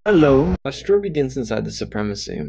Hello. A story begins inside the Supremacy.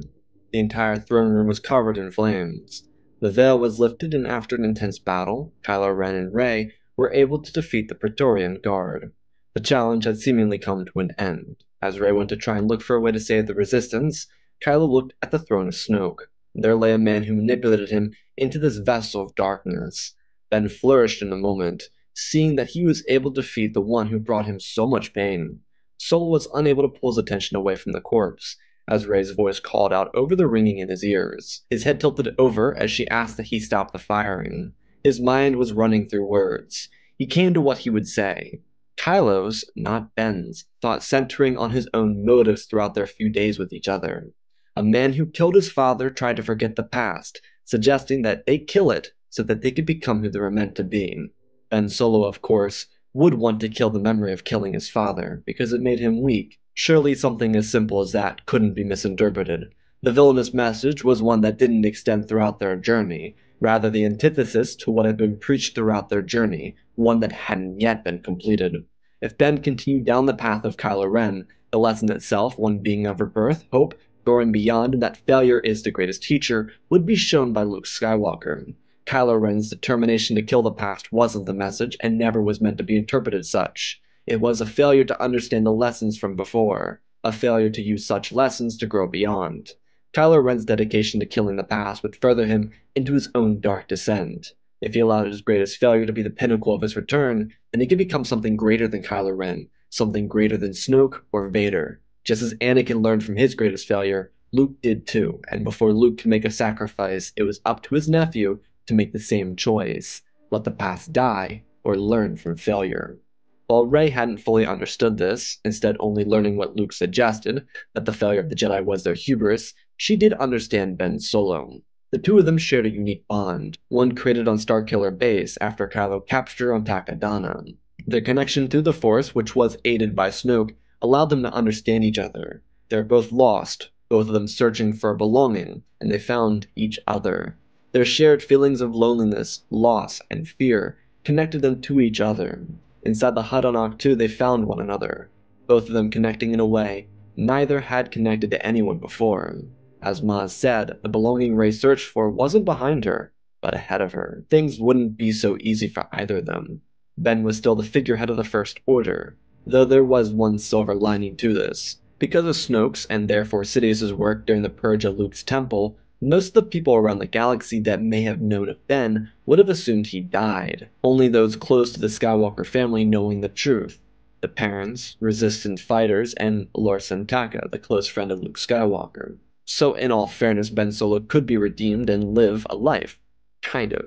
The entire throne room was covered in flames. The veil was lifted, and after an intense battle, Kylo Ren and Rey were able to defeat the Praetorian Guard. The challenge had seemingly come to an end. As Rey went to try and look for a way to save the Resistance, Kylo looked at the throne of Snoke. There lay a man who manipulated him into this vessel of darkness. Ben flourished in a moment, seeing that he was able to defeat the one who brought him so much pain. Solo was unable to pull his attention away from the corpse, as Rey's voice called out over the ringing in his ears. His head tilted over as she asked that he stop the firing. His mind was running through words. He came to what he would say. Kylo's, not Ben's, thought centering on his own motives throughout their few days with each other. A man who killed his father tried to forget the past, suggesting that they kill it so that they could become who they were meant to be. Ben Solo, of course, would want to kill the memory of killing his father, because it made him weak. Surely something as simple as that couldn't be misinterpreted. The villainous message was one that didn't extend throughout their journey, rather the antithesis to what had been preached throughout their journey, one that hadn't yet been completed. If Ben continued down the path of Kylo Ren, the lesson itself, one being of rebirth, hope, going beyond, and that failure is the greatest teacher, would be shown by Luke Skywalker. Kylo Ren's determination to kill the past wasn't the message, and never was meant to be interpreted such. It was a failure to understand the lessons from before, a failure to use such lessons to grow beyond. Kylo Ren's dedication to killing the past would further him into his own dark descent. If he allowed his greatest failure to be the pinnacle of his return, then he could become something greater than Kylo Ren, something greater than Snoke or Vader. Just as Anakin learned from his greatest failure, Luke did too, and before Luke could make a sacrifice, it was up to his nephew to make the same choice. Let the past die, or learn from failure. While Rey hadn't fully understood this, instead only learning what Luke suggested, that the failure of the Jedi was their hubris, she did understand Ben Solo. The two of them shared a unique bond, one created on Starkiller Base after Kylo captured on Takodana. Their connection through the Force, which was aided by Snoke, allowed them to understand each other. They were both lost, both of them searching for belonging, and they found each other. Their shared feelings of loneliness, loss, and fear connected them to each other. Inside the hut on Ahch-To, they found one another, both of them connecting in a way neither had connected to anyone before. As Maz said, the belonging Rey searched for wasn't behind her, but ahead of her. Things wouldn't be so easy for either of them. Ben was still the figurehead of the First Order, though there was one silver lining to this. Because of Snoke's, and therefore Sidious's work during the purge of Luke's temple, most of the people around the galaxy that may have known of Ben would have assumed he died, only those close to the Skywalker family knowing the truth. The parents, resistant fighters, and Lor San Tekka, the close friend of Luke Skywalker. So in all fairness, Ben Solo could be redeemed and live a life. Kind of.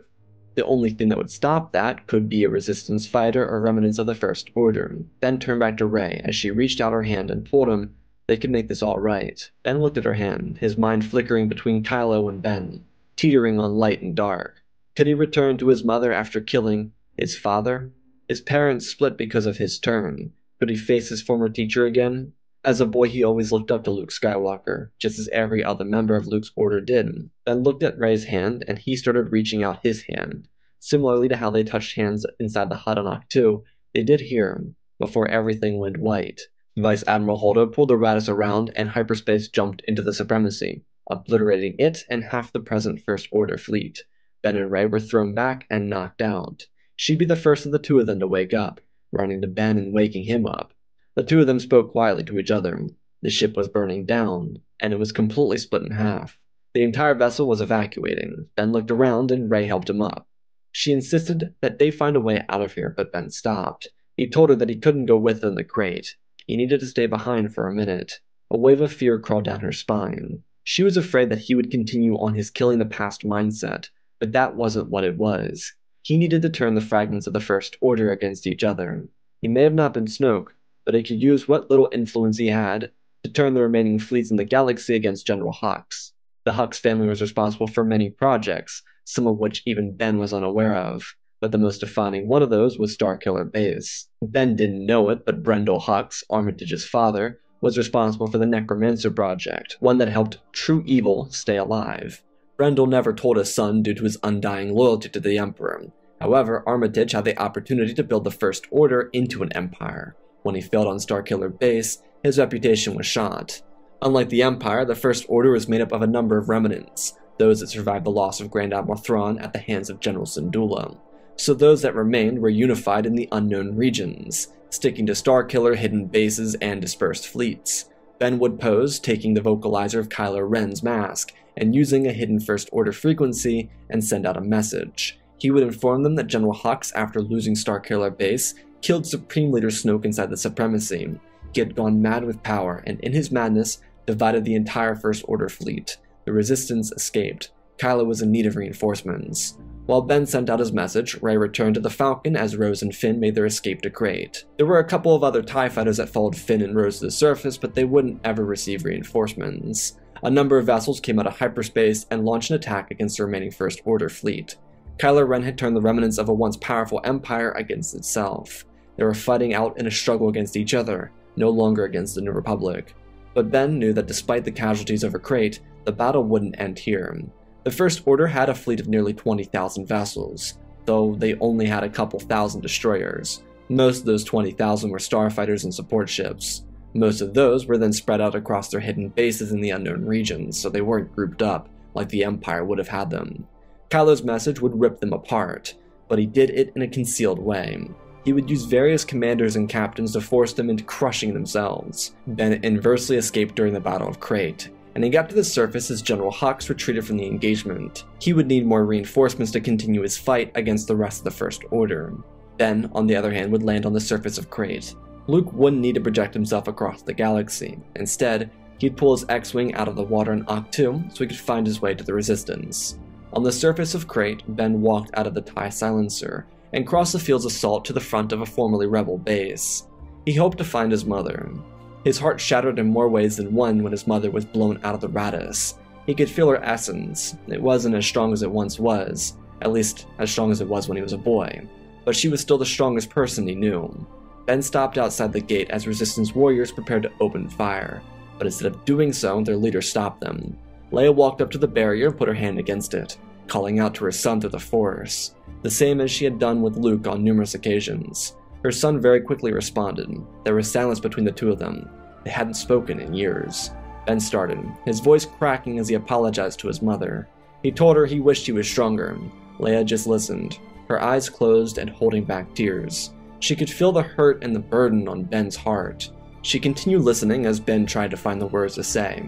The only thing that would stop that could be a resistance fighter or remnants of the First Order. Ben turned back to Rey as she reached out her hand and told him they could make this all right. Ben looked at her hand, his mind flickering between Kylo and Ben, teetering on light and dark. Could he return to his mother after killing his father? His parents split because of his turn. Could he face his former teacher again? As a boy, he always looked up to Luke Skywalker, just as every other member of Luke's order did. Ben looked at Rey's hand, and he started reaching out his hand. Similarly to how they touched hands inside the hut on Ahch-To, they did here, before everything went white. Vice Admiral Holdo pulled the Raddus around, and hyperspace jumped into the Supremacy, obliterating it and half the present First Order fleet. Ben and Rey were thrown back and knocked out. She'd be the first of the two of them to wake up, running to Ben and waking him up. The two of them spoke quietly to each other. The ship was burning down, and it was completely split in half. The entire vessel was evacuating. Ben looked around, and Rey helped him up. She insisted that they find a way out of here, but Ben stopped. He told her that he couldn't go with her in the crate. He needed to stay behind for a minute. A wave of fear crawled down her spine. She was afraid that he would continue on his killing the past mindset, but that wasn't what it was. He needed to turn the fragments of the First Order against each other. He may have not been Snoke, but he could use what little influence he had to turn the remaining fleets in the galaxy against General Hux. The Hux family was responsible for many projects, some of which even Ben was unaware of, but the most defining one of those was Starkiller Base. Ben didn't know it, but Brendol Hux, Armitage's father, was responsible for the Necromancer project, one that helped true evil stay alive. Brendol never told his son due to his undying loyalty to the Emperor. However, Armitage had the opportunity to build the First Order into an empire. When he failed on Starkiller Base, his reputation was shot. Unlike the Empire, the First Order was made up of a number of remnants, those that survived the loss of Grand Admiral Thrawn at the hands of General Syndulla. So those that remained were unified in the unknown regions, sticking to Starkiller hidden bases and dispersed fleets. Ben would pose, taking the vocalizer of Kylo Ren's mask, and using a hidden First Order frequency, and send out a message. He would inform them that General Hux, after losing Starkiller Base, killed Supreme Leader Snoke inside the Supremacy. He had gone mad with power, and in his madness, divided the entire First Order fleet. The Resistance escaped. Kylo was in need of reinforcements. While Ben sent out his message, Rey returned to the Falcon as Rose and Finn made their escape to Crate. There were a couple of other TIE fighters that followed Finn and Rose to the surface, but they wouldn't ever receive reinforcements. A number of vessels came out of hyperspace and launched an attack against the remaining First Order fleet. Kylo Ren had turned the remnants of a once powerful empire against itself. They were fighting out in a struggle against each other, no longer against the New Republic. But Ben knew that despite the casualties over Crate, the battle wouldn't end here. The First Order had a fleet of nearly 20,000 vessels, though they only had a couple thousand destroyers. Most of those 20,000 were starfighters and support ships. Most of those were then spread out across their hidden bases in the unknown regions, so they weren't grouped up like the Empire would have had them. Kylo's message would rip them apart, but he did it in a concealed way. He would use various commanders and captains to force them into crushing themselves. Ben inversely escaped during the Battle of Crate, and he got to the surface as General Hux retreated from the engagement. He would need more reinforcements to continue his fight against the rest of the First Order. Ben, on the other hand, would land on the surface of Crate. Luke wouldn't need to project himself across the galaxy. Instead, he'd pull his X-Wing out of the water in Ahch-To so he could find his way to the Resistance. On the surface of Crate, Ben walked out of the TIE silencer and crossed the fields of salt to the front of a formerly rebel base. He hoped to find his mother. His heart shattered in more ways than one when his mother was blown out of the Raddus. He could feel her essence. It wasn't as strong as it once was, at least as strong as it was when he was a boy, but she was still the strongest person he knew. Ben stopped outside the gate as Resistance warriors prepared to open fire, but instead of doing so, their leader stopped them. Leia walked up to the barrier and put her hand against it, calling out to her son through the Force, the same as she had done with Luke on numerous occasions. Her son very quickly responded. There was silence between the two of them. They hadn't spoken in years. Ben started, his voice cracking as he apologized to his mother. He told her he wished he was stronger. Leia just listened, her eyes closed and holding back tears. She could feel the hurt and the burden on Ben's heart. She continued listening as Ben tried to find the words to say.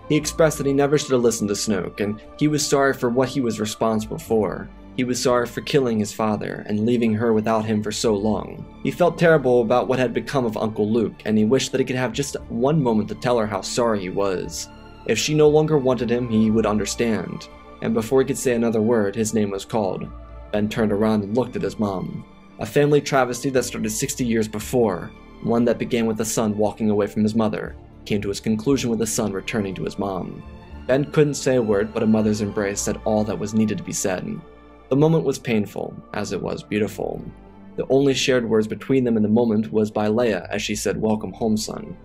He expressed that he never should have listened to Snoke, and he was sorry for what he was responsible for. He was sorry for killing his father and leaving her without him for so long. He felt terrible about what had become of Uncle Luke, and he wished that he could have just one moment to tell her how sorry he was. If she no longer wanted him, he would understand. And before he could say another word, his name was called. Ben turned around and looked at his mom. A family travesty that started 60 years before, one that began with a son walking away from his mother, came to its conclusion with a son returning to his mom. Ben couldn't say a word, but a mother's embrace said all that was needed to be said. The moment was painful, as it was beautiful. The only shared words between them in the moment was by Leia as she said, "Welcome home, son."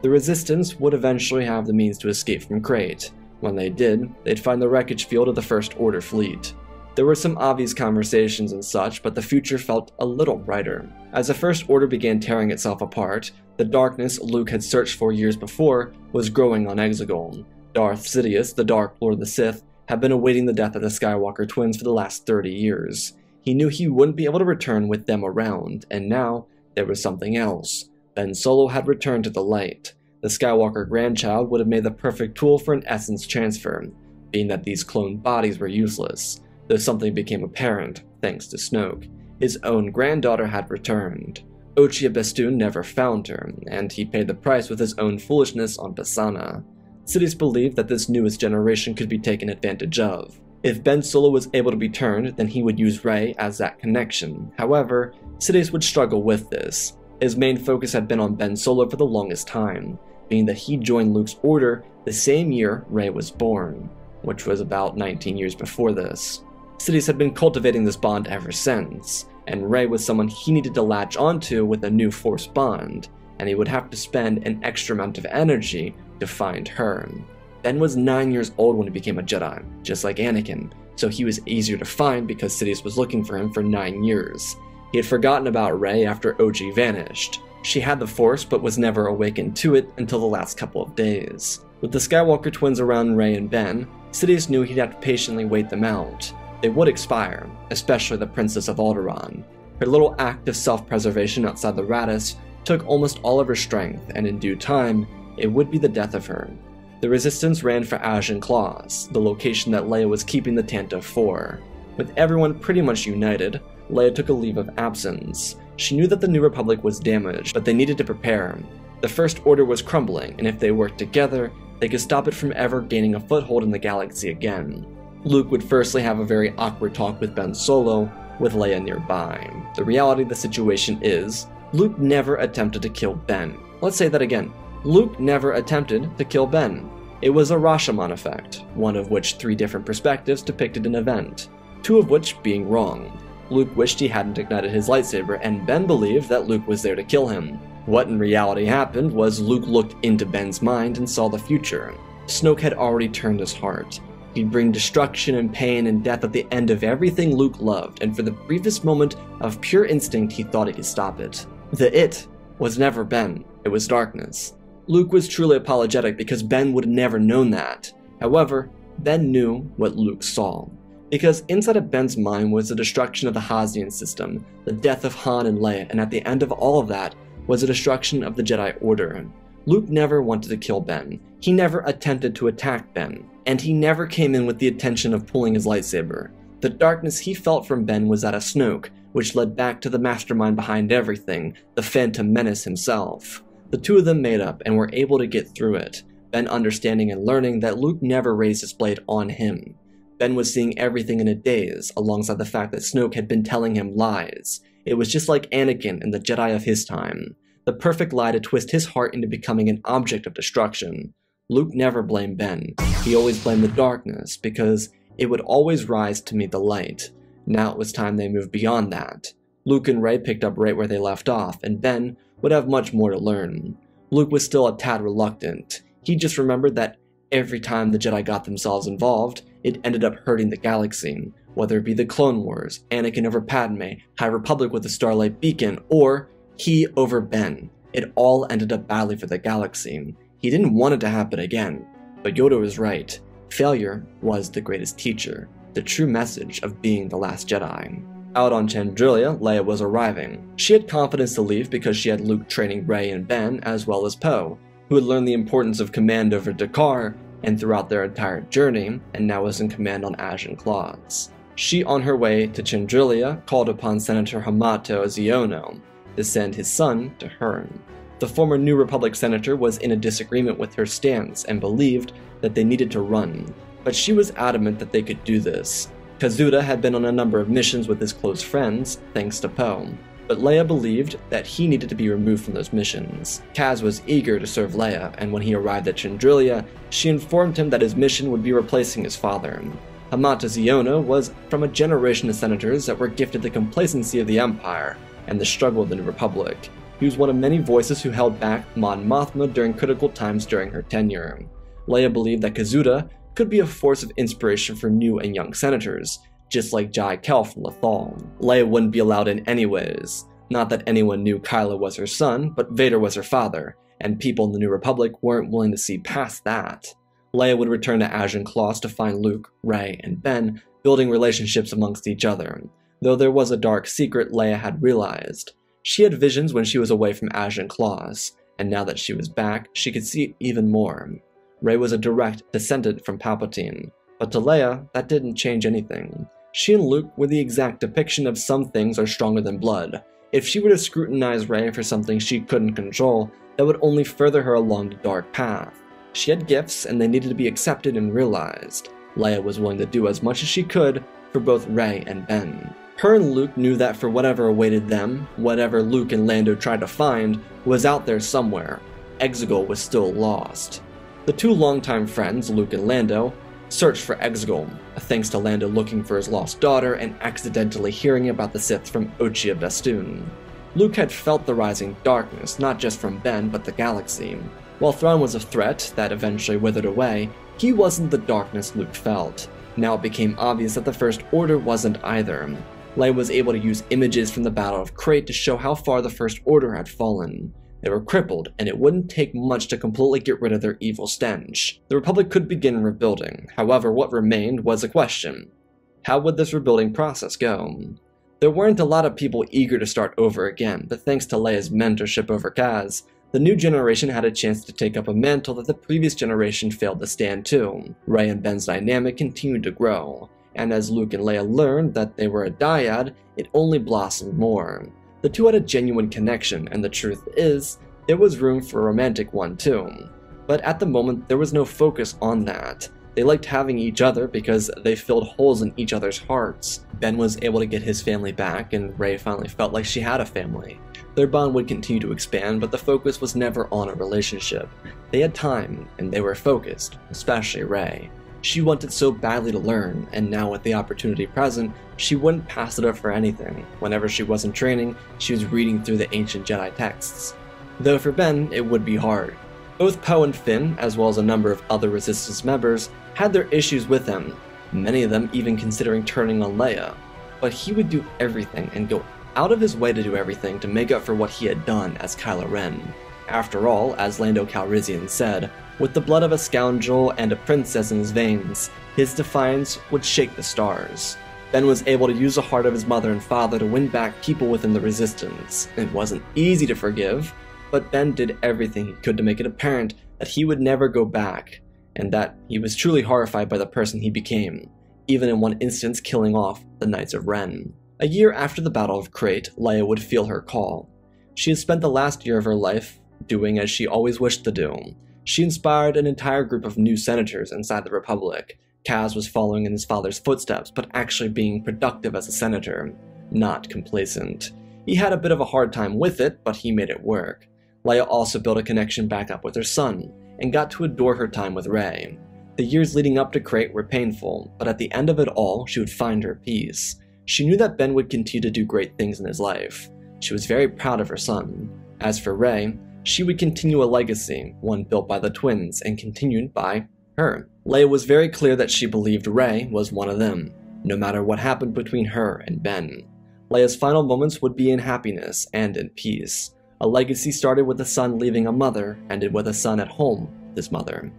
The Resistance would eventually have the means to escape from Crate. When they did, they'd find the wreckage field of the First Order fleet. There were some obvious conversations and such, but the future felt a little brighter. As the First Order began tearing itself apart, the darkness Luke had searched for years before was growing on Exegol. Darth Sidious, the Dark Lord of the Sith, had been awaiting the death of the Skywalker twins for the last 30 years. He knew he wouldn't be able to return with them around, and now there was something else. Ben Solo had returned to the light. The Skywalker grandchild would have made the perfect tool for an essence transfer, being that these cloned bodies were useless, though something became apparent thanks to Snoke. His own granddaughter had returned. Ochia Bestoon never found her, and he paid the price with his own foolishness on Pasaana. Sidious believed that this newest generation could be taken advantage of. If Ben Solo was able to be turned, then he would use Rey as that connection. However, Sidious would struggle with this. His main focus had been on Ben Solo for the longest time, being that he joined Luke's order the same year Rey was born, which was about 19 years before this. Sidious had been cultivating this bond ever since, and Rey was someone he needed to latch onto with a new Force bond, and he would have to spend an extra amount of energy to find her. Ben was 9 years old when he became a Jedi, just like Anakin, so he was easier to find because Sidious was looking for him for 9 years. He had forgotten about Rey after OG vanished. She had the Force but was never awakened to it until the last couple of days. With the Skywalker twins around Rey and Ben, Sidious knew he'd have to patiently wait them out. They would expire, especially the Princess of Alderaan. Her little act of self-preservation outside the Raddus took almost all of her strength, and in due time, it would be the death of her. The Resistance ran for Ashen Claws, the location that Leia was keeping the Tantive for. With everyone pretty much united, Leia took a leave of absence. She knew that the New Republic was damaged, but they needed to prepare. The First Order was crumbling, and if they worked together, they could stop it from ever gaining a foothold in the galaxy again. Luke would firstly have a very awkward talk with Ben Solo, with Leia nearby. The reality of the situation is, Luke never attempted to kill Ben. Let's say that again. Luke never attempted to kill Ben. It was a Rashomon effect, one of which 3 different perspectives depicted an event, 2 of which being wrong. Luke wished he hadn't ignited his lightsaber, and Ben believed that Luke was there to kill him. What in reality happened was Luke looked into Ben's mind and saw the future. Snoke had already turned his heart. He'd bring destruction and pain and death at the end of everything Luke loved, and for the briefest moment of pure instinct he thought he could stop it. The it was never Ben, it was darkness. Luke was truly apologetic because Ben would have never known that. However, Ben knew what Luke saw. Because inside of Ben's mind was the destruction of the Hazian system, the death of Han and Leia, and at the end of all of that was the destruction of the Jedi Order. Luke never wanted to kill Ben. He never attempted to attack Ben. And he never came in with the intention of pulling his lightsaber. The darkness he felt from Ben was that of Snoke, which led back to the mastermind behind everything, the Phantom Menace himself. The 2 of them made up and were able to get through it, Ben understanding and learning that Luke never raised his blade on him. Ben was seeing everything in a daze, alongside the fact that Snoke had been telling him lies. It was just like Anakin and the Jedi of his time. The perfect lie to twist his heart into becoming an object of destruction. Luke never blamed Ben. He always blamed the darkness, because it would always rise to meet the light. Now it was time they moved beyond that. Luke and Rey picked up right where they left off, and Ben would have much more to learn. Luke was still a tad reluctant. He just remembered that every time the Jedi got themselves involved, it ended up hurting the galaxy, whether it be the Clone Wars, Anakin over Padme, High Republic with the Starlight Beacon, or he over Ben. It all ended up badly for the galaxy. He didn't want it to happen again, but Yoda was right. Failure was the greatest teacher, the true message of being the Last Jedi. Out on Chandrilia, Leia was arriving. She had confidence to leave because she had Luke training Rey and Ben, as well as Poe, who had learned the importance of command over Dakar and throughout their entire journey, and now was in command on Ashen Claws. She, on her way to Chandrilia, called upon Senator Hamato Ziono to send his son to her. The former New Republic senator was in a disagreement with her stance and believed that they needed to run, but she was adamant that they could do this. Kazuda had been on a number of missions with his close friends, thanks to Poe, but Leia believed that he needed to be removed from those missions. Kaz was eager to serve Leia, and when he arrived at Chandrilia, she informed him that his mission would be replacing his father. Hamato Ziono was from a generation of senators that were gifted the complacency of the Empire and the struggle of the New Republic. He was one of many voices who held back Mon Mothma during critical times during her tenure. Leia believed that Kazuda could be a force of inspiration for new and young senators, just like Jai Kel from Lothal. Leia wouldn't be allowed in anyways. Not that anyone knew Kylo was her son, but Vader was her father, and people in the New Republic weren't willing to see past that. Leia would return to Ashen Claws to find Luke, Rey, and Ben building relationships amongst each other, though there was a dark secret Leia had realized. She had visions when she was away from Ashen Claws, and now that she was back, she could see even more. Rey was a direct descendant from Palpatine, but to Leia, that didn't change anything. She and Luke were the exact depiction of some things are stronger than blood. If she were to scrutinize Rey for something she couldn't control, that would only further her along the dark path. She had gifts, and they needed to be accepted and realized. Leia was willing to do as much as she could for both Rey and Ben. Her and Luke knew that for whatever awaited them, whatever Luke and Lando tried to find, was out there somewhere. Exegol was still lost. The 2 longtime friends, Luke and Lando, searched for Exegol, thanks to Lando looking for his lost daughter and accidentally hearing about the Sith from Ochia Bestoon. Luke had felt the rising darkness, not just from Ben, but the galaxy. While Thrawn was a threat that eventually withered away, he wasn't the darkness Luke felt. Now it became obvious that the First Order wasn't either. Leia was able to use images from the Battle of Crait to show how far the First Order had fallen. They were crippled, and it wouldn't take much to completely get rid of their evil stench. The Republic could begin rebuilding. However, what remained was a question. How would this rebuilding process go? There weren't a lot of people eager to start over again, but thanks to Leia's mentorship over Kaz, the new generation had a chance to take up a mantle that the previous generation failed to stand to. Rey and Ben's dynamic continued to grow, and as Luke and Leia learned that they were a dyad, it only blossomed more. The two had a genuine connection, and the truth is, there was room for a romantic one too. But at the moment, there was no focus on that. They liked having each other because they filled holes in each other's hearts. Ben was able to get his family back, and Rey finally felt like she had a family. Their bond would continue to expand, but the focus was never on a relationship. They had time, and they were focused, especially Rey. She wanted so badly to learn, and now with the opportunity present, she wouldn't pass it up for anything. Whenever she wasn't training, she was reading through the ancient Jedi texts. Though for Ben, it would be hard. Both Poe and Finn, as well as a number of other Resistance members, had their issues with him, many of them even considering turning on Leia. But he would do everything and go out of his way to do everything to make up for what he had done as Kylo Ren. After all, as Lando Calrissian said, with the blood of a scoundrel and a princess in his veins, his defiance would shake the stars. Ben was able to use the heart of his mother and father to win back people within the Resistance. It wasn't easy to forgive, but Ben did everything he could to make it apparent that he would never go back, and that he was truly horrified by the person he became, even in one instance killing off the Knights of Ren. A year after the Battle of Crait, Leia would feel her call. She had spent the last year of her life doing as she always wished to do. She inspired an entire group of new senators inside the Republic. Kaz was following in his father's footsteps, but actually being productive as a senator, not complacent. He had a bit of a hard time with it, but he made it work. Leia also built a connection back up with her son, and got to adore her time with Rey. The years leading up to Crait were painful, but at the end of it all, she would find her peace. She knew that Ben would continue to do great things in his life. She was very proud of her son. As for Rey, she would continue a legacy, one built by the twins and continued by her. Leia was very clear that she believed Rey was one of them, no matter what happened between her and Ben. Leia's final moments would be in happiness and in peace. A legacy started with a son leaving a mother, ended with a son at home with his mother.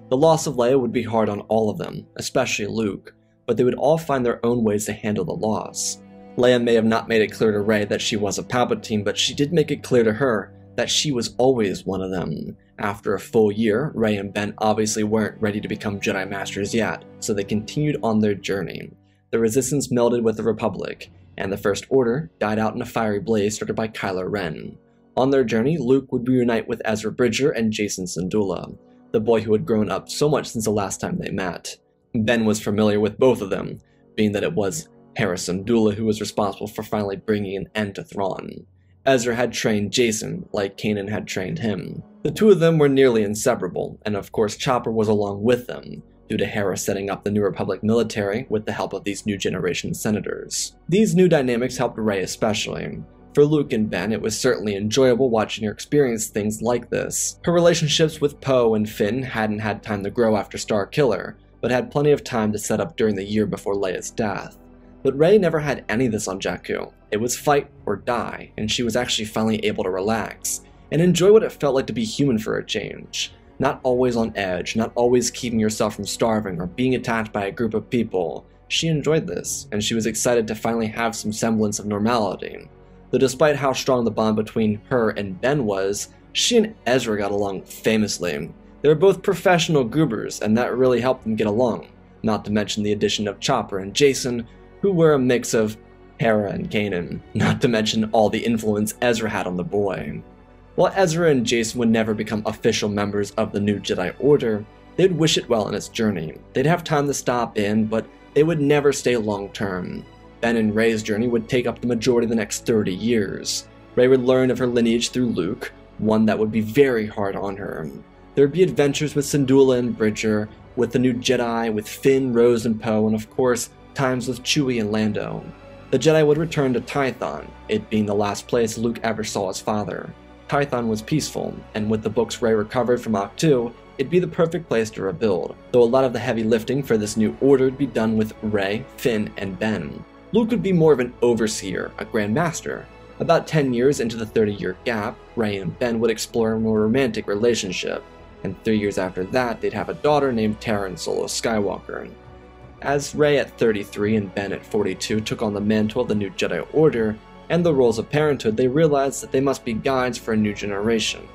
The loss of Leia would be hard on all of them, especially Luke, but they would all find their own ways to handle the loss. Leia may have not made it clear to Rey that she was a Palpatine, but she did make it clear to her that she was always one of them. After a full year, Rey and Ben obviously weren't ready to become Jedi Masters yet, so they continued on their journey. The Resistance melded with the Republic, and the First Order died out in a fiery blaze started by Kylo Ren. On their journey, Luke would reunite with Ezra Bridger and Jacen Syndulla, the boy who had grown up so much since the last time they met. Ben was familiar with both of them, being that it was Hera Syndulla who was responsible for finally bringing an end to Thrawn. Ezra had trained Jacen, like Kanan had trained him. The two of them were nearly inseparable, and of course Chopper was along with them, due to Hera setting up the New Republic military with the help of these new generation senators. These new dynamics helped Rey especially. For Luke and Ben, it was certainly enjoyable watching her experience things like this. Her relationships with Poe and Finn hadn't had time to grow after Star Killer, but had plenty of time to set up during the year before Leia's death. But Rey never had any of this on Jakku. It was fight or die, and she was actually finally able to relax, and enjoy what it felt like to be human for a change. Not always on edge, not always keeping yourself from starving or being attacked by a group of people. She enjoyed this, and she was excited to finally have some semblance of normality. Though despite how strong the bond between her and Ben was, she and Ezra got along famously. They were both professional goobers, and that really helped them get along, not to mention the addition of Chopper and Jacen, who were a mix of Hera and Kanan, not to mention all the influence Ezra had on the boy. While Ezra and Jacen would never become official members of the new Jedi Order, they'd wish it well in its journey. They'd have time to stop in, but they would never stay long-term. Ben and Rey's journey would take up the majority of the next 30 years. Rey would learn of her lineage through Luke, one that would be very hard on her. There would be adventures with Syndulla and Bridger, with the new Jedi, with Finn, Rose, and Poe, and of course, times with Chewie and Lando. The Jedi would return to Tython, it being the last place Luke ever saw his father. Tython was peaceful, and with the books Rey recovered from Ahch-To, it'd be the perfect place to rebuild, though a lot of the heavy lifting for this new order would be done with Rey, Finn, and Ben. Luke would be more of an overseer, a Grand Master. About 10 years into the 30-year gap, Rey and Ben would explore a more romantic relationship, and 3 years after that, they'd have a daughter named Taryn Solo Skywalker. As Rey at 33 and Ben at 42 took on the mantle of the new Jedi Order and the roles of parenthood, they realized that they must be guides for a new generation.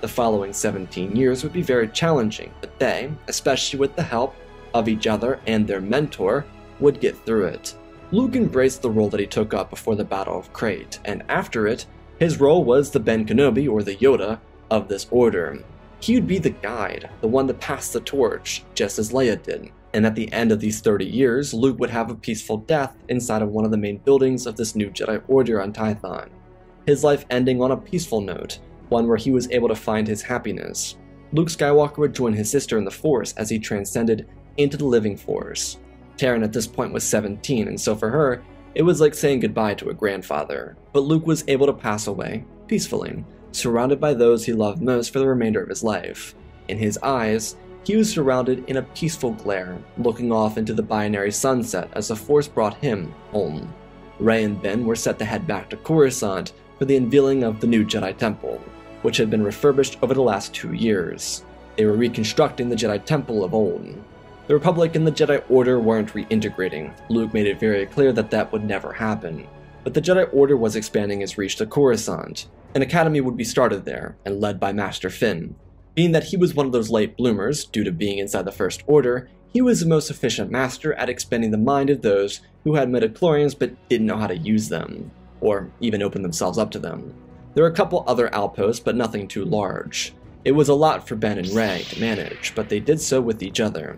The following 17 years would be very challenging, but they, especially with the help of each other and their mentor, would get through it. Luke embraced the role that he took up before the Battle of Crate, and after it, his role was the Ben Kenobi, or the Yoda, of this order. He would be the guide, the one to pass the torch, just as Leia did. And at the end of these 30 years, Luke would have a peaceful death inside of one of the main buildings of this new Jedi Order on Tython. His life ending on a peaceful note, one where he was able to find his happiness. Luke Skywalker would join his sister in the Force as he transcended into the living Force. Taryn at this point was 17, and so for her, it was like saying goodbye to a grandfather. But Luke was able to pass away, peacefully, surrounded by those he loved most for the remainder of his life. In his eyes, he was surrounded in a peaceful glare, looking off into the binary sunset as the Force brought him home. Rey and Ben were set to head back to Coruscant for the unveiling of the new Jedi Temple, which had been refurbished over the last 2 years. They were reconstructing the Jedi Temple of old. The Republic and the Jedi Order weren't reintegrating. Luke made it very clear that that would never happen. But the Jedi Order was expanding its reach to Coruscant. An academy would be started there, and led by Master Finn. Being that he was one of those late bloomers, due to being inside the First Order, he was the most efficient master at expanding the mind of those who had midichlorians but didn't know how to use them, or even open themselves up to them. There were a couple other outposts, but nothing too large. It was a lot for Ben and Rey to manage, but they did so with each other.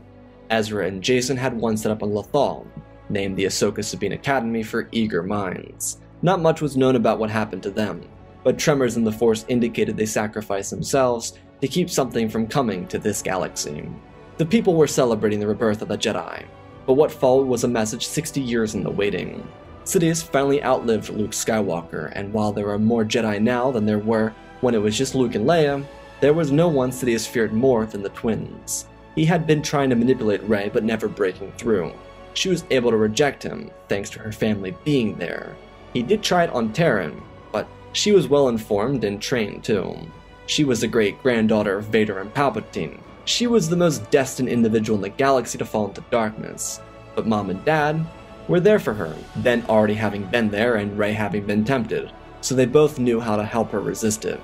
Ezra and Jason had one set up on Lothal, named the Ahsoka Sabine Academy for Eager Minds. Not much was known about what happened to them, but tremors in the Force indicated they sacrificed themselves to keep something from coming to this galaxy. The people were celebrating the rebirth of the Jedi, but what followed was a message 60 years in the waiting. Sidious finally outlived Luke Skywalker, and while there are more Jedi now than there were when it was just Luke and Leia, there was no one Sidious feared more than the twins. He had been trying to manipulate Rey but never breaking through. She was able to reject him, thanks to her family being there. He did try it on Taryn, but she was well informed and trained too. She was the great-granddaughter of Vader and Palpatine. She was the most destined individual in the galaxy to fall into darkness. But Mom and Dad were there for her, Ben already having been there and Rey having been tempted, so they both knew how to help her resist it.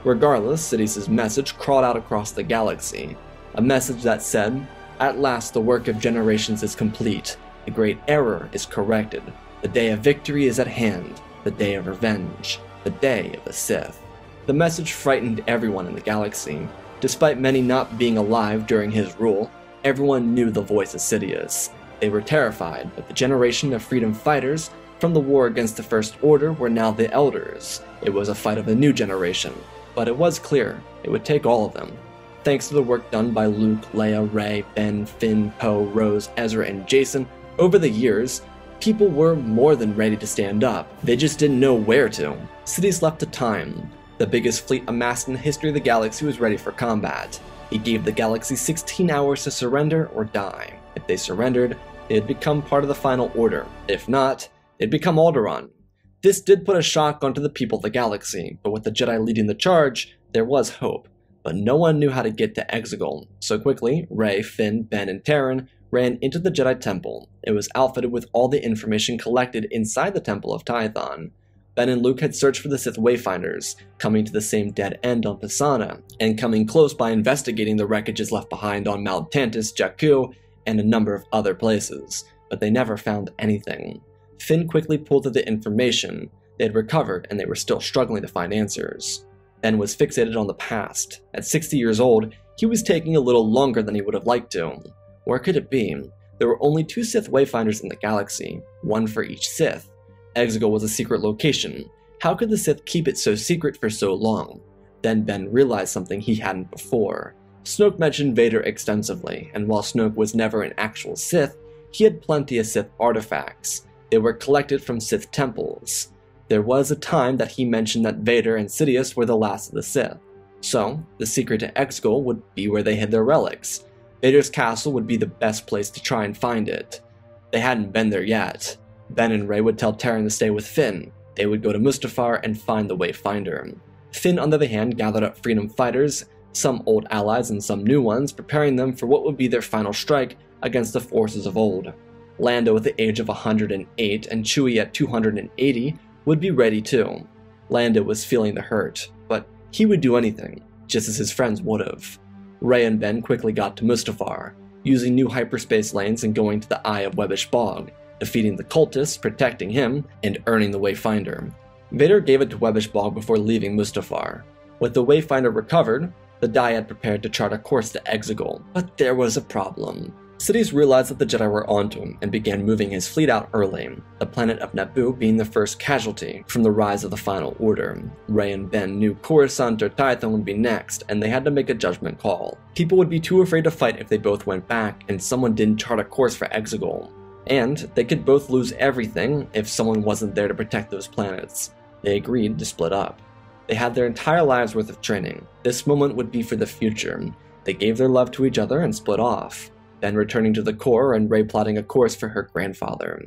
Regardless, Sidious's message crawled out across the galaxy. A message that said, "At last the work of generations is complete. The great error is corrected. The day of victory is at hand. The day of revenge. The day of the Sith." The message frightened everyone in the galaxy. Despite many not being alive during his rule, everyone knew the voice of Sidious. They were terrified, but the generation of freedom fighters from the war against the First Order were now the Elders. It was a fight of a new generation, but it was clear it would take all of them. Thanks to the work done by Luke, Leia, Rey, Ben, Finn, Poe, Rose, Ezra, and Jason, over the years, people were more than ready to stand up. They just didn't know where to. Sidious left a time. The biggest fleet amassed in the history of the galaxy was ready for combat. He gave the galaxy 16 hours to surrender or die. If they surrendered, they'd become part of the Final Order. If not, they'd become Alderaan. This did put a shock onto the people of the galaxy, but with the Jedi leading the charge, there was hope. But no one knew how to get to Exegol, so quickly, Rey, Finn, Ben, and Taryn ran into the Jedi Temple. It was outfitted with all the information collected inside the Temple of Tython. Ben and Luke had searched for the Sith Wayfinders, coming to the same dead end on Pisana, and coming close by investigating the wreckages left behind on Mount Tantus, Jakku, and a number of other places, but they never found anything. Finn quickly pulled through the information they had recovered, and they were still struggling to find answers. Ben was fixated on the past. At 60 years old, he was taking a little longer than he would have liked to. Where could it be? There were only 2 Sith Wayfinders in the galaxy, one for each Sith. Exegol was a secret location. How could the Sith keep it so secret for so long? Then Ben realized something he hadn't before. Snoke mentioned Vader extensively, and while Snoke was never an actual Sith, he had plenty of Sith artifacts. They were collected from Sith temples. There was a time that he mentioned that Vader and Sidious were the last of the Sith. So, the secret to Exegol would be where they hid their relics. Vader's castle would be the best place to try and find it. They hadn't been there yet. Ben and Rey would tell Terran to stay with Finn. They would go to Mustafar and find the Wayfinder. Finn, on the other hand, gathered up freedom fighters, some old allies and some new ones, preparing them for what would be their final strike against the forces of old. Lando, at the age of 108 and Chewie at 280, would be ready too. Lando was feeling the hurt, but he would do anything, just as his friends would have. Rey and Ben quickly got to Mustafar, using new hyperspace lanes and going to the Eye of Webbish Bog, defeating the cultists, protecting him, and earning the Wayfinder. Vader gave it to Webbish Bog before leaving Mustafar. With the Wayfinder recovered, the Dyad prepared to chart a course to Exegol, but there was a problem. Sidious realized that the Jedi were onto him and began moving his fleet out early, the planet of Naboo being the first casualty from the rise of the Final Order. Rey and Ben knew Coruscant or Tython would be next, and they had to make a judgment call. People would be too afraid to fight if they both went back and someone didn't chart a course for Exegol. And they could both lose everything if someone wasn't there to protect those planets. They agreed to split up. They had their entire lives worth of training. This moment would be for the future. They gave their love to each other and split off. Ben returning to the core and Rey plotting a course for her grandfather.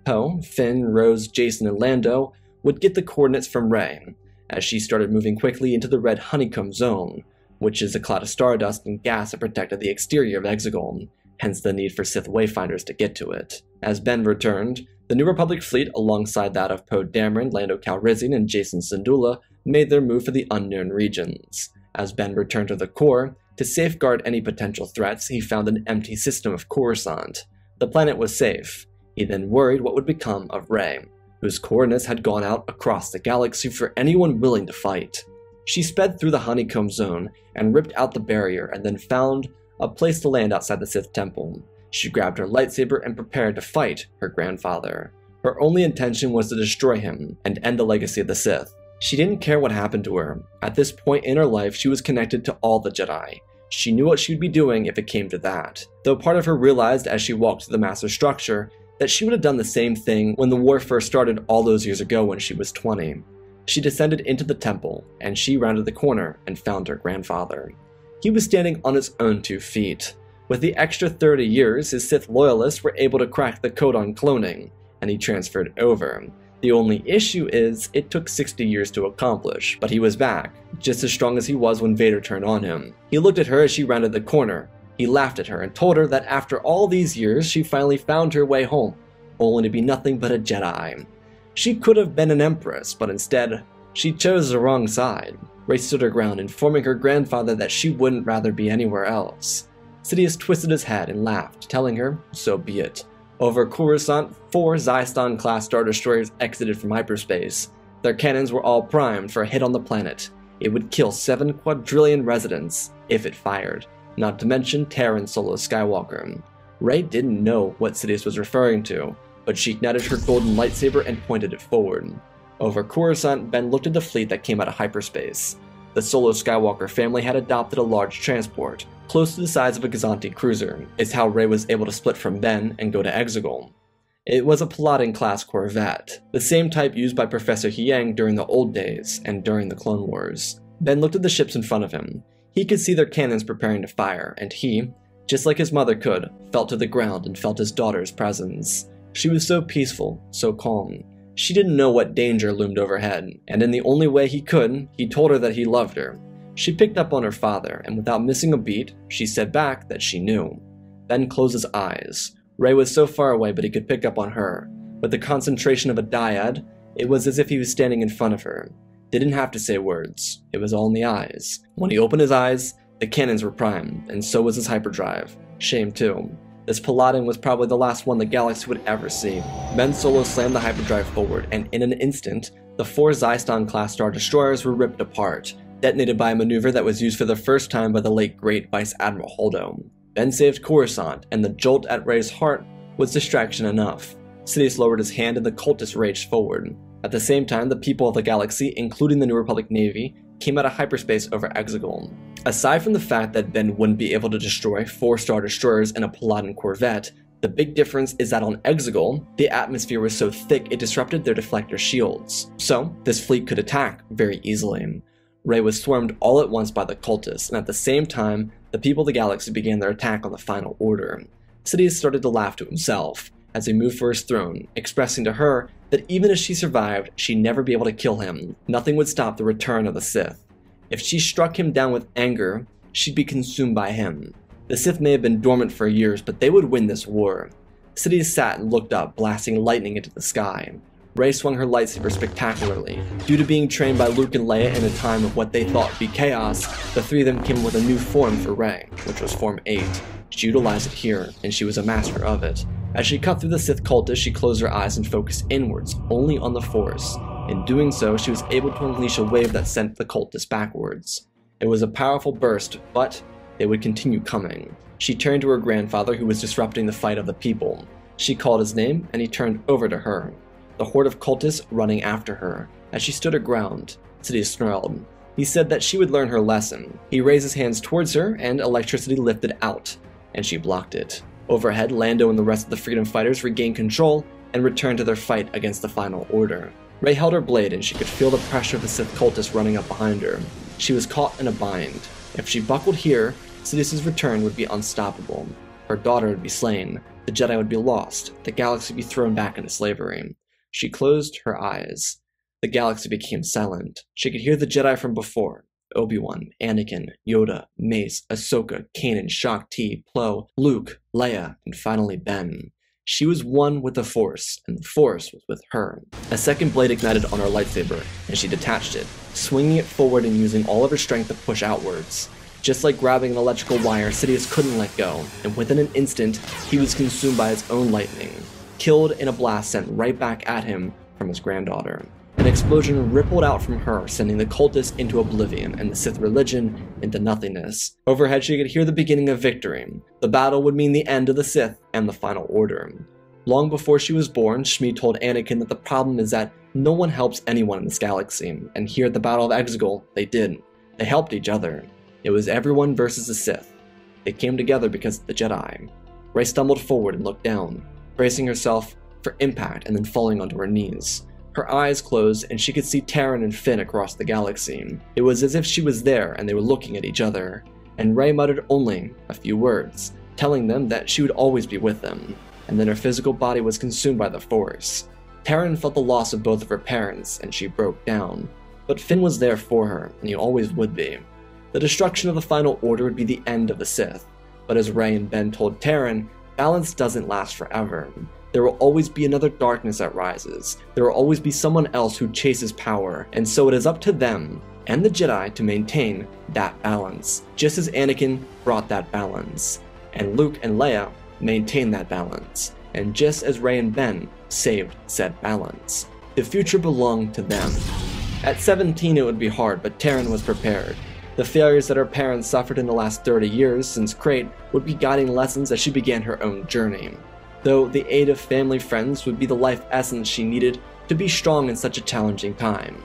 Poe, Finn, Rose, Jason, and Lando would get the coordinates from Rey, as she started moving quickly into the red honeycomb zone, which is a cloud of stardust and gas that protected the exterior of Exegol, hence the need for Sith Wayfinders to get to it. As Ben returned, the New Republic fleet, alongside that of Poe Dameron, Lando Calrissian, and Jason Syndulla, made their move for the unknown regions. As Ben returned to the core, to safeguard any potential threats, he found an empty system of Coruscant. The planet was safe. He then worried what would become of Rey, whose coordinates had gone out across the galaxy for anyone willing to fight. She sped through the honeycomb zone and ripped out the barrier and then found a place to land outside the Sith Temple. She grabbed her lightsaber and prepared to fight her grandfather. Her only intention was to destroy him and end the legacy of the Sith. She didn't care what happened to her. At this point in her life, she was connected to all the Jedi. She knew what she would be doing if it came to that, though part of her realized as she walked through the massive structure that she would have done the same thing when the war first started all those years ago when she was 20. She descended into the temple, and she rounded the corner and found her grandfather. He was standing on his own 2 feet. With the extra 30 years, his Sith loyalists were able to crack the code on cloning, and he transferred over. The only issue is, it took 60 years to accomplish, but he was back, just as strong as he was when Vader turned on him. He looked at her as she rounded the corner. He laughed at her and told her that after all these years, she finally found her way home, only to be nothing but a Jedi. She could have been an Empress, but instead, she chose the wrong side. Rey stood her ground, informing her grandfather that she wouldn't rather be anywhere else. Sidious twisted his head and laughed, telling her, so be it. Over Coruscant, 4 Zyston-class Star Destroyers exited from hyperspace. Their cannons were all primed for a hit on the planet. It would kill 7 quadrillion residents if it fired, not to mention Terran Solo Skywalker. Rey didn't know what Sidious was referring to, but she ignited her golden lightsaber and pointed it forward. Over Coruscant, Ben looked at the fleet that came out of hyperspace. The Solo Skywalker family had adopted a large transport, close to the size of a Gazanti cruiser, is how Rey was able to split from Ben and go to Exegol. It was a Paladin-class Corvette, the same type used by Professor Huyang during the old days and during the Clone Wars. Ben looked at the ships in front of him. He could see their cannons preparing to fire, and he, just like his mother could, fell to the ground and felt his daughter's presence. She was so peaceful, so calm. She didn't know what danger loomed overhead, and in the only way he could, he told her that he loved her. She picked up on her father, and without missing a beat, she said back that she knew. Ben closed his eyes. Rey was so far away, but he could pick up on her. With the concentration of a dyad, it was as if he was standing in front of her. They didn't have to say words. It was all in the eyes. When he opened his eyes, the cannons were primed, and so was his hyperdrive. Shame too. This Paladin was probably the last one the galaxy would ever see. Ben Solo slammed the hyperdrive forward, and in an instant, the 4 Zyston-class Star Destroyers were ripped apart, detonated by a maneuver that was used for the first time by the late great Vice Admiral Holdo. Ben saved Coruscant, and the jolt at Rey's heart was distraction enough. Sidious lowered his hand and the cultists raged forward. At the same time, the people of the galaxy, including the New Republic Navy, came out of hyperspace over Exegol. Aside from the fact that Ben wouldn't be able to destroy 4 Star Destroyers and a Paladin Corvette, the big difference is that on Exegol, the atmosphere was so thick it disrupted their deflector shields. So, this fleet could attack very easily. Rey was swarmed all at once by the cultists, and at the same time, the people of the galaxy began their attack on the Final Order. Sidious started to laugh to himself. as he moved for his throne, expressing to her that even if she survived, she'd never be able to kill him. Nothing would stop the return of the Sith. If she struck him down with anger, she'd be consumed by him. The Sith may have been dormant for years, but they would win this war. Sidious sat and looked up, blasting lightning into the sky. Rey swung her lightsaber spectacularly. Due to being trained by Luke and Leia in a time of what they thought would be chaos, the three of them came with a new form for Rey, which was Form 8. She utilized it here, and she was a master of it. As she cut through the Sith cultists, she closed her eyes and focused inwards, only on the Force. In doing so, she was able to unleash a wave that sent the cultists backwards. It was a powerful burst, but they would continue coming. She turned to her grandfather, who was disrupting the fight of the people. She called his name, and he turned over to her. The horde of cultists running after her. As she stood her ground, Sidious snarled. He said that she would learn her lesson. He raised his hands towards her, and electricity lifted out, and she blocked it. Overhead, Lando and the rest of the freedom fighters regained control and returned to their fight against the Final Order. Rey held her blade, and she could feel the pressure of the Sith cultists running up behind her. She was caught in a bind. If she buckled here, Sidious's return would be unstoppable. Her daughter would be slain, the Jedi would be lost, the galaxy would be thrown back into slavery. She closed her eyes. The galaxy became silent. She could hear the Jedi from before. Obi-Wan, Anakin, Yoda, Mace, Ahsoka, Kanan, Shakti, Plo, Luke, Leia, and finally Ben. She was one with the Force, and the Force was with her. A second blade ignited on her lightsaber, and she detached it, swinging it forward and using all of her strength to push outwards. Just like grabbing an electrical wire, Sidious couldn't let go, and within an instant, he was consumed by his own lightning, killed in a blast sent right back at him from his granddaughter. An explosion rippled out from her, sending the cultists into oblivion and the Sith religion into nothingness. Overhead, she could hear the beginning of victory. The battle would mean the end of the Sith and the Final Order. Long before she was born, Shmi told Anakin that the problem is that no one helps anyone in this galaxy, and here at the Battle of Exegol, they did. They helped each other. It was everyone versus the Sith. They came together because of the Jedi. Rey stumbled forward and looked down, bracing herself for impact and then falling onto her knees. Her eyes closed and she could see Terran and Finn across the galaxy. It was as if she was there and they were looking at each other, and Rey muttered only a few words, telling them that she would always be with them, and then her physical body was consumed by the Force. Terran felt the loss of both of her parents and she broke down, but Finn was there for her, and he always would be. The destruction of the Final Order would be the end of the Sith, but as Rey and Ben told Terran, balance doesn't last forever. There will always be another darkness that rises. There will always be someone else who chases power, and so it is up to them and the Jedi to maintain that balance, just as Anakin brought that balance, and Luke and Leia maintained that balance, and just as Rey and Ben saved said balance. The future belonged to them. At 17 it would be hard, but Terran was prepared. The failures that her parents suffered in the last 30 years since Crate would be guiding lessons as she began her own journey, though the aid of family friends would be the life essence she needed to be strong in such a challenging time.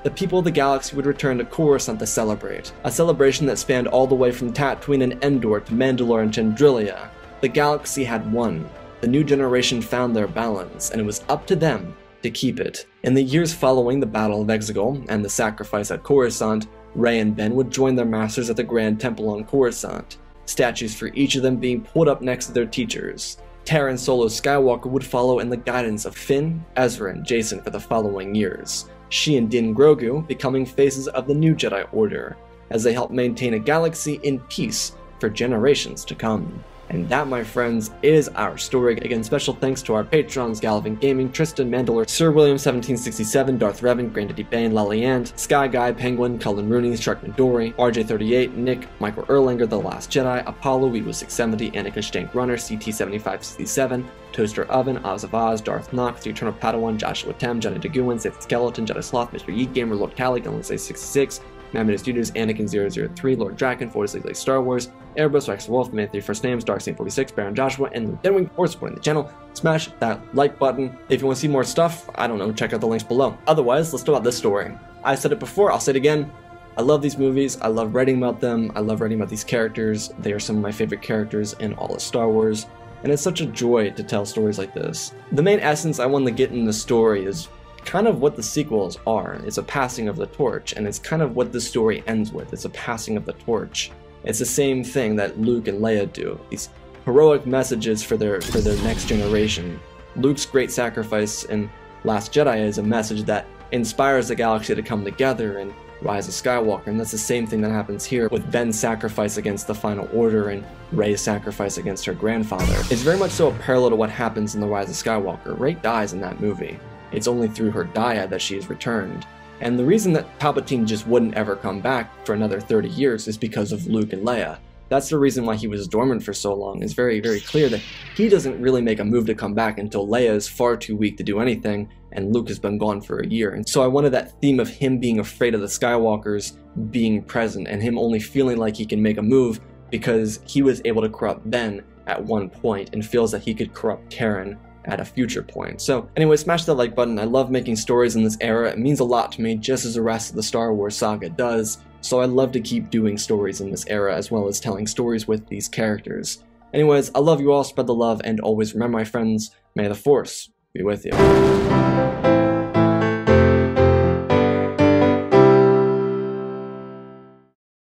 The people of the galaxy would return to Coruscant to celebrate, a celebration that spanned all the way from Tatooine and Endor to Mandalore and Chandrilia. The galaxy had won. The new generation found their balance, and it was up to them to keep it. In the years following the Battle of Exegol and the sacrifice at Coruscant, Rey and Ben would join their masters at the Grand Temple on Coruscant, statues for each of them being pulled up next to their teachers. Terran Solo Skywalker would follow in the guidance of Finn, Ezra, and Jason for the following years, she and Din Grogu becoming faces of the new Jedi Order, as they helped maintain a galaxy in peace for generations to come. And that, my friends, is our story. Again, special thanks to our patrons: Galvin Gaming, Tristan Mandalore, Sir William 1767, Darth Revan, Granddaddy Bane, Laliand, Sky Guy, Penguin, Cullen Rooney, Shark Midori, RJ38, Nick, Michael Erlanger, The Last Jedi, Apollo, Weeble 670, Anakin Stank Runner, CT7567, Toaster Oven, Oz of Oz, Darth Nox, The Eternal Padawan, Joshua Tem, Johnny DeGuin, Sith Skeleton, Jedi Sloth, Mr. Yeet Gamer, Lord Cali, Gunley 66, Mammoth Studios, Anakin 003, Lord Draken, 46 Star Wars, Airbus, Rex Wolf, Man 3 First Names, Dark Saint 46, Baron Joshua, and Deadwing for supporting the channel. Smash that like button. If you want to see more stuff, I don't know, check out the links below. Otherwise, let's talk about this story. I said it before, I'll say it again. I love these movies, I love writing about them, I love writing about these characters. They are some of my favorite characters in all of Star Wars, and it's such a joy to tell stories like this. The main essence I want to get in the story is kind of what the sequels are. It's a passing of the torch, and it's kind of what the story ends with. It's a passing of the torch. It's the same thing that Luke and Leia do. These heroic messages for their next generation. Luke's great sacrifice in Last Jedi is a message that inspires the galaxy to come together and Rise of Skywalker, and that's the same thing that happens here with Ben's sacrifice against the Final Order and Rey's sacrifice against her grandfather. It's very much so a parallel to what happens in the Rise of Skywalker. Rey dies in that movie. It's only through her dyad that she is returned. And the reason that Palpatine just wouldn't ever come back for another 30 years is because of Luke and Leia. That's the reason why he was dormant for so long. It's very, very clear that he doesn't really make a move to come back until Leia is far too weak to do anything, and Luke has been gone for a year. And so I wanted that theme of him being afraid of the Skywalkers being present, and him only feeling like he can make a move because he was able to corrupt Ben at one point, and feels that he could corrupt Terran at a future point. So anyway, smash that like button. I love making stories in this era. It means a lot to me, just as the rest of the Star Wars saga does. So I love to keep doing stories in this era, as well as telling stories with these characters. Anyways, I love you all, spread the love, and always remember, my friends, may the Force be with you.